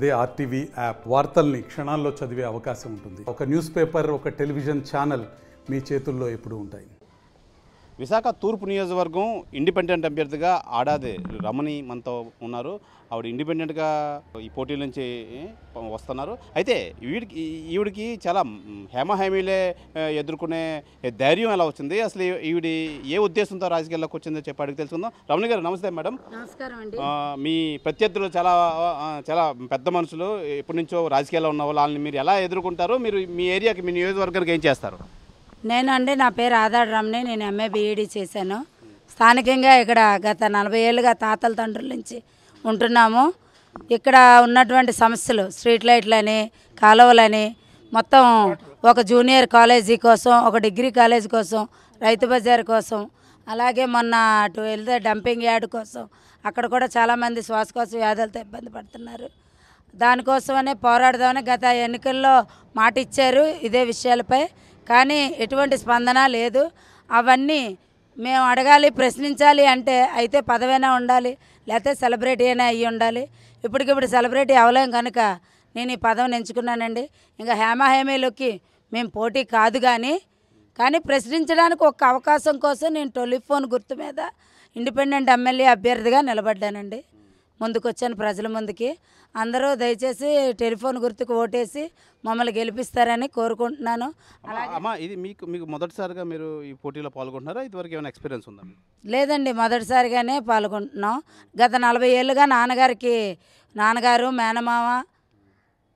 అదే RTV app వార్తల్ని క్షణాల్లో చదివే అవకాశం ఉంటుంది. ఒక న్యూస్ పేపర్, ఒక టెలివిజన్ ఛానల్ మీ చేతుల్లో ఎప్పుడూ ఉంటాయి. విశాఖ తూర్పు నియోజకవర్గం ఇండిపెండెంట్ అభ్యర్థిగా ఆడాది రమణి మనతో ఉన్నారు. ఆవిడ ఇండిపెండెంట్గా ఈ పోటీల నుంచి వస్తున్నారు. అయితే ఈవిడికి చాలా హేమహేమీలే ఎదుర్కొనే ధైర్యం ఎలా వచ్చింది, అసలు ఈవిడి ఏ ఉద్దేశంతో రాజకీయాల్లోకి వచ్చిందో చెప్పి అడిగి తెలుసుకుందాం. రమణి గారు నమస్తే మేడం. నమస్కారం అండి. మీ ప్రత్యర్థులు చాలా పెద్ద మనుషులు, ఎప్పటి నుంచో రాజకీయాల్లో ఉన్న వాళ్ళని మీరు ఎలా ఎదుర్కొంటారు? మీరు మీ ఏరియాకి, మీ నియోజకవర్గానికి ఏం చేస్తారు? నేనండి, నా పేరు ఆదాడు రమణి. నేను ఎంఏ బీఈడీ చేశాను. స్థానికంగా ఇక్కడ గత 40 ఏళ్ళుగా తాతల తండ్రుల నుంచి ఉంటున్నాము. ఇక్కడ ఉన్నటువంటి సమస్యలు స్ట్రీట్ లైట్లని, కాలువలని, మొత్తం ఒక జూనియర్ కాలేజీ కోసం, ఒక డిగ్రీ కాలేజీ కోసం, రైతు బజార్ కోసం, అలాగే మొన్న అటు వెళ్తే డంపింగ్ యార్డ్ కోసం, అక్కడ కూడా చాలామంది శ్వాసకోశ వ్యాధులతో ఇబ్బంది పడుతున్నారు. దానికోసమనే పోరాడదామని గత ఎన్నికల్లో మాట ఇచ్చారు ఇదే విషయాలపై, కానీ ఎటువంటి స్పందన లేదు. అవన్నీ మేము అడగాలి, ప్రశ్నించాలి అంటే అయితే పదవైనా ఉండాలి, లేకపోతే సెలబ్రిటీ అయినా అయ్యి ఉండాలి. ఇప్పటికిప్పుడు సెలబ్రిటీ అవ్వలేం కనుక నేను ఈ పదవిని ఎంచుకున్నానండి. ఇంకా హేమహేమీలకి మేము పోటీ కాదు, కానీ ప్రశ్నించడానికి ఒక అవకాశం కోసం నేను టెలిఫోన్ గుర్తు మీద ఇండిపెండెంట్ ఎమ్మెల్యే అభ్యర్థిగా నిలబడ్డానండి. ముందుకొచ్చాను ప్రజల ముందుకి. అందరూ దయచేసి టెలిఫోన్ గుర్తుకు ఓటేసి మమ్మల్ని గెలిపిస్తారని కోరుకుంటున్నాను. అమ్మా, ఇది మీకు మొదటిసారిగా మీరు ఈ పోటీలో పాల్గొంటున్నారా? ఇదివరకు ఏమైనా ఎక్స్పీరియన్స్ ఉందా? లేదండి, మొదటిసారిగానే పాల్గొంటున్నాం. గత 40 ఏళ్ళుగా నాన్నగారు, మేనమామ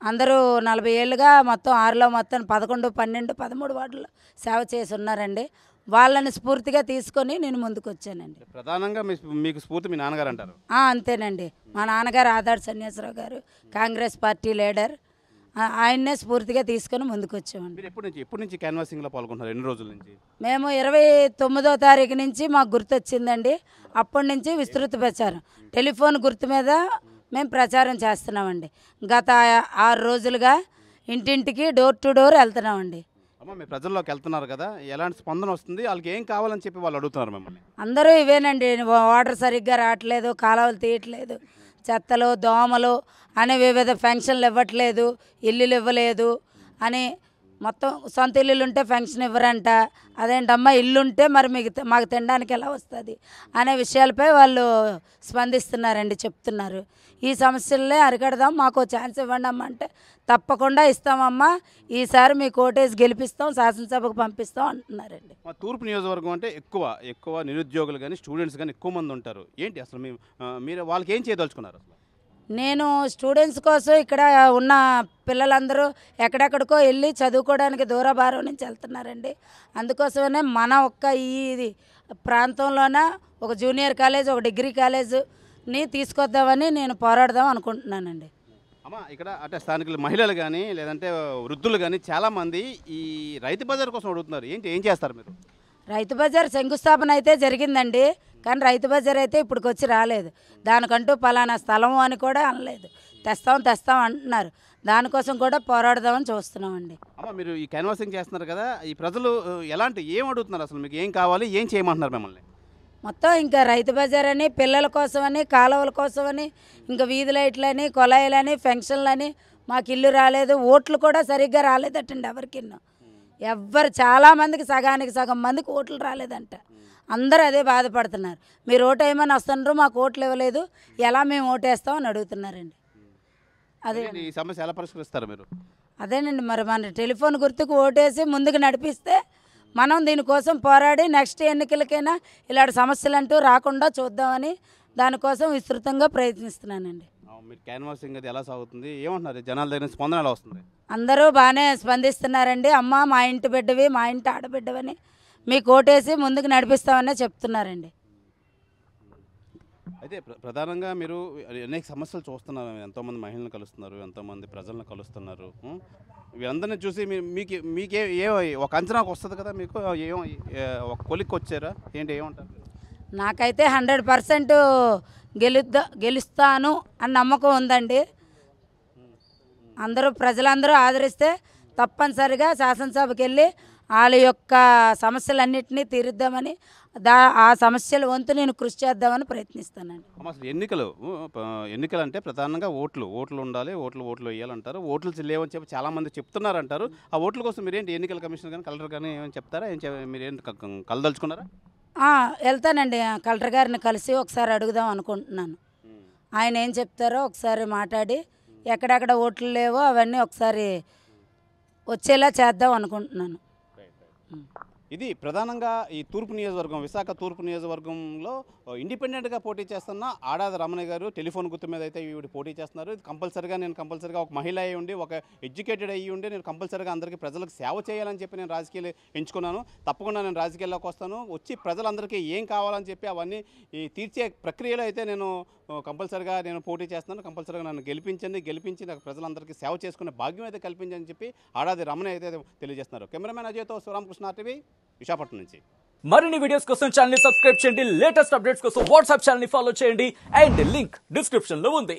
అందరూ 40 ఏళ్ళుగా మొత్తం 6లో మొత్తం 11, 12, 13 వార్డుల్లో సేవ చేసి ఉన్నారండి. వాళ్ళని స్ఫూర్తిగా తీసుకొని నేను ముందుకు వచ్చానండి. ప్రధానంగా మీకు స్ఫూర్తి మీ నాన్నగారు అంటారు? అంతేనండి. మా నాన్నగారు ఆదాడు సన్యాసరావు గారు, కాంగ్రెస్ పార్టీ లీడర్. ఆయన్నే స్ఫూర్తిగా తీసుకొని ముందుకు వచ్చామండి. మీరు ఎప్పటి నుంచి క్యాన్వాసింగ్లో పాల్గొంటున్నారు? ఎన్ని రోజుల నుంచి? మేము 29వ తారీఖు నుంచి మాకు గుర్తొచ్చిందండి. అప్పటి నుంచి విస్తృత ప్రచారం టెలిఫోన్ గుర్తు మీద మేము ప్రచారం చేస్తున్నామండి. గత 6 రోజులుగా ఇంటింటికి డోర్ టు డోర్ వెళ్తున్నామండి. అమ్మ, మీ ప్రజల్లోకి వెళ్తున్నారు కదా, ఎలాంటి స్పందన వస్తుంది? వాళ్ళకి ఏం కావాలని చెప్పి వాళ్ళు అడుగుతున్నారు మిమ్మల్ని? అందరూ ఇవేనండి, వాటర్ సరిగ్గా రావట్లేదు, కాలువలు తీయట్లేదు, చెత్తలు, దోమలు అనే వివిధ ఫంక్షన్లు ఇవ్వట్లేదు, ఇల్లులు ఇవ్వలేదు అని, మొత్తం సొంత ఇల్లులు ఉంటే ఫంక్షన్ ఇవ్వరంట, అదేంటమ్మా ఇల్లు ఉంటే మరి మాకు తినడానికి ఎలా వస్తుంది అనే విషయాలపై వాళ్ళు స్పందిస్తున్నారండి, చెప్తున్నారు. ఈ సమస్యలనే అరికడదాం, మాకు ఛాన్స్ ఇవ్వండి అమ్మ అంటే తప్పకుండా ఇస్తామమ్మా, ఈసారి మీ కోటేజ్ గెలిపిస్తాం, శాసనసభకు పంపిస్తాం అంటున్నారండి. మా తూర్పు నియోజకవర్గం అంటే ఎక్కువ నిరుద్యోగులు కానీ స్టూడెంట్స్ కానీ ఎక్కువ మంది ఉంటారు. ఏంటి అసలు మీరు వాళ్ళకి ఏం చేయదలుచుకున్నారు? నేను స్టూడెంట్స్ కోసం ఇక్కడ ఉన్న పిల్లలందరూ ఎక్కడెక్కడికో వెళ్ళి చదువుకోవడానికి దూరభారం నుంచి వెళ్తున్నారండి. అందుకోసమనే మన ఈ ప్రాంతంలోన ఒక జూనియర్ కాలేజ్, ఒక డిగ్రీ కాలేజ్ని తీసుకొద్దామని నేను పోరాడదాం అనుకుంటున్నానండి. అమ్మ, ఇక్కడ అంటే స్థానికులు మహిళలు కానీ లేదంటే వృద్ధులు కానీ చాలామంది ఈ రైతు బజార్ కోసం అడుగుతున్నారు. ఏం చేస్తారు మీరు? రైతు బజార్ శంకుస్థాపన అయితే జరిగిందండి, కానీ రైతు బజార్ అయితే ఇప్పటికొచ్చి రాలేదు. దానికంటూ పలానా స్థలం అని కూడా అనలేదు. తెస్తాం అంటున్నారు. దానికోసం కూడా పోరాడదామని చూస్తున్నామండి. అమ్మ, మీరు ఈ క్యాన్వాసింగ్ చేస్తున్నారు కదా, ఈ ప్రజలు ఏం అడుగుతున్నారు? అసలు మీకు ఏం కావాలి, ఏం చేయమంటున్నారు మిమ్మల్ని? మొత్తం ఇంకా రైతు బజార్ అని, పిల్లల కోసమని, కాలువల కోసమని, ఇంకా వీధి లైట్లని, కొలాయిలని, ఫంక్షన్లని, మాకు ఇల్లు రాలేదు, ఓట్లు కూడా సరిగ్గా రాలేదటండి ఎవరికి. చాలామందికి సగానికి సగం మందికి ఓట్లు రాలేదంట. అందరూ అదే బాధపడుతున్నారు. మీరు ఓటు వేయమని వస్తున్నారు, మాకు ఓట్లు ఇవ్వలేదు, ఎలా మేము ఓటేస్తాం అని అడుగుతున్నారండి. అదే ఈ సమస్య ఎలా పరిష్కరిస్తారు మీరు? అదేనండి, మరి మన టెలిఫోన్ గుర్తుకు ఓటేసి ముందుకు నడిపిస్తే మనం దీనికోసం పోరాడి నెక్స్ట్ ఎన్నికలకైనా ఇలాంటి సమస్యలు అంటూ రాకుండా చూద్దామని దానికోసం విస్తృతంగా ప్రయత్నిస్తున్నానండి. మీరు క్యాన్వాసింగ్ అది ఎలా సాగుతుంది? ఏమంటున్నారు జనాల దగ్గర స్పందన ఎలా వస్తుంది? అందరూ బాగానే స్పందిస్తున్నారండి. అమ్మ, మా ఇంటి బిడ్డవి, మా ఇంటి ఆడబిడ్డవని మీకు ఓటేసి ముందుకు నడిపిస్తామనే చెప్తున్నారండి. అయితే ప్రధానంగా మీరు అనేక సమస్యలు చూస్తున్నారు. ఎంతోమంది మహిళలను కలుస్తున్నారు, ఎంతోమంది ప్రజలను కలుస్తున్నారు. వీరందరినీ చూసి మీకే ఒక అంచనాకు వస్తుంది కదా, మీకు ఒక కొలిక్కి వచ్చారా ఏంటి, ఏమంటారు? నాకైతే 100% గెలుస్తాను అని నమ్మకం ఉందండి. ప్రజలందరూ ఆదరిస్తే తప్పనిసరిగా శాసనసభకి వెళ్ళి వాళ్ళ యొక్క సమస్యలన్నింటినీ తీరుద్దామని ఆ సమస్యల వంతు నేను కృషి చేద్దామని ప్రయత్నిస్తానండి. అసలు ఎన్నికలు అంటే ప్రధానంగా ఓట్లు ఉండాలి, ఓట్లు వేయాలంటారు. ఓట్లు లేవని చెప్పి చాలామంది చెప్తున్నారంటారు. ఆ ఓట్ల కోసం మీరేంటి ఎన్నికల కమిషనర్ కానీ కలెక్టర్ కానీ ఏమైనా చెప్తారా? మీరేంటి కలదలుచుకున్నారా? వెళ్తానండి, కలెక్టర్ గారిని కలిసి ఒకసారి అడుగుదాం అనుకుంటున్నాను. ఆయన ఏం చెప్తారో ఒకసారి మాట్లాడి ఎక్కడెక్కడ ఓట్లు లేవో అవన్నీ ఒకసారి వచ్చేలా చేద్దాం అనుకుంటున్నాను. ఇది ప్రధానంగా ఈ తూర్పు నియోజకవర్గం, విశాఖ తూర్పు నియోజకవర్గంలో ఇండిపెండెంట్గా పోటీ చేస్తున్న ఆడాది రమణ గారు టెలిఫోన్ గుర్తు మీద అయితే ఈవిడ పోటీ చేస్తున్నారు. ఇది కంపల్సరిగా ఒక మహిళ అయ్యి ఉండి, ఒక ఎడ్యుకేటెడ్ అయ్యి ఉండి నేను కంపల్సరిగా అందరికీ ప్రజలకు సేవ చేయాలని చెప్పి నేను రాజకీయాలు ఎంచుకున్నాను. తప్పకుండా నేను రాజకీయాల్లోకి వస్తాను, వచ్చి ప్రజలందరికీ ఏం కావాలని చెప్పి అవన్నీ ఈ తీర్చే ప్రక్రియలో అయితే నేను కంపల్సరిగా పోటీ చేస్తున్నాను. కంపల్సరిగా నన్ను గెలిపించి నాకు ప్రజలందరికీ సేవ చేసుకునే భాగ్యం అయితే కల్పించని చెప్పి ఆడాది రమణ అయితే తెలియజేస్తున్నారు. కెమెరామెన్ అజయ్తో శివరామకృష్ణ టీవీ విశాఖపట్నం నుంచి. మరిన్ని వీడియోస్ కోసం ఛానల్ ని సబ్స్క్రైబ్ చేయండి, లేటెస్ట్ అప్డేట్స్ కోసం వాట్సాప్ ఛానల్ ని ఫాలో చేయండి అండ్ లింక్ డిస్క్రిప్షన్ లో ఉంది.